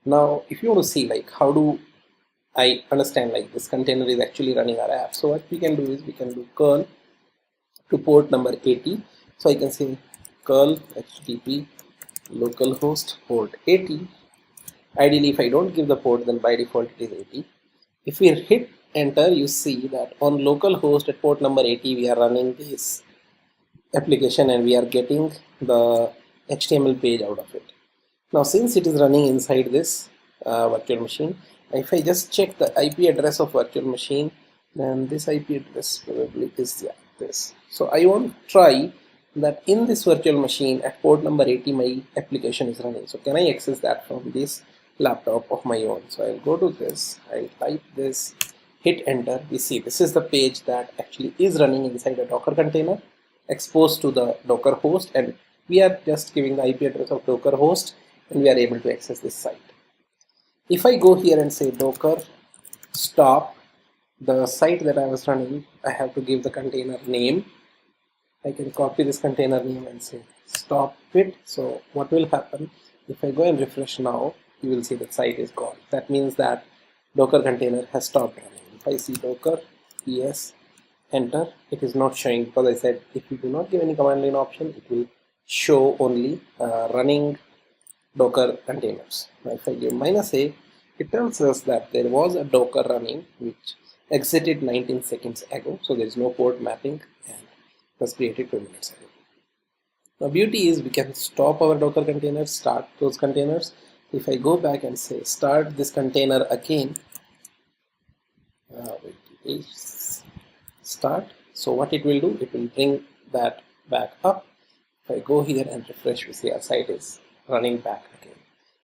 Now if you want to see like how do I understand like this container is actually running our app, so what we can do is we can do curl to port number 80. So I can say curl http localhost port 80. Ideally if I don't give the port, then by default it is 80. If we hit enter, you see that on localhost at port number 80 we are running this application and we are getting the HTML page out of it. Now since it is running inside this virtual machine, if I just check the IP address of virtual machine, then this IP address probably is this. So I want to try that in this virtual machine at port number 80 my application is running. So can I access that from this laptop of my own? So I'll go to this, I'll type this, hit enter. We see this is the page that actually is running inside a Docker container exposed to the Docker host, and we are just giving the IP address of Docker host and we are able to access this site. If I go here and say docker stop the site that I was running, I have to give the container name. I can copy this container name and say stop it. So what will happen if I go and refresh now, you will see the site is gone. That means that Docker container has stopped running. If I see docker yes enter, it is not showing because I said if you do not give any command line option, it will show only running Docker containers. Now if I give -a, it tells us that there was a Docker running which exited 19 seconds ago, so there is no port mapping and was created 2 minutes ago. Now beauty is we can stop our Docker containers, start those containers. If I go back and say start this container again, start, so what it will do, it will bring that back up. If I go here and refresh, we see our site is running back again.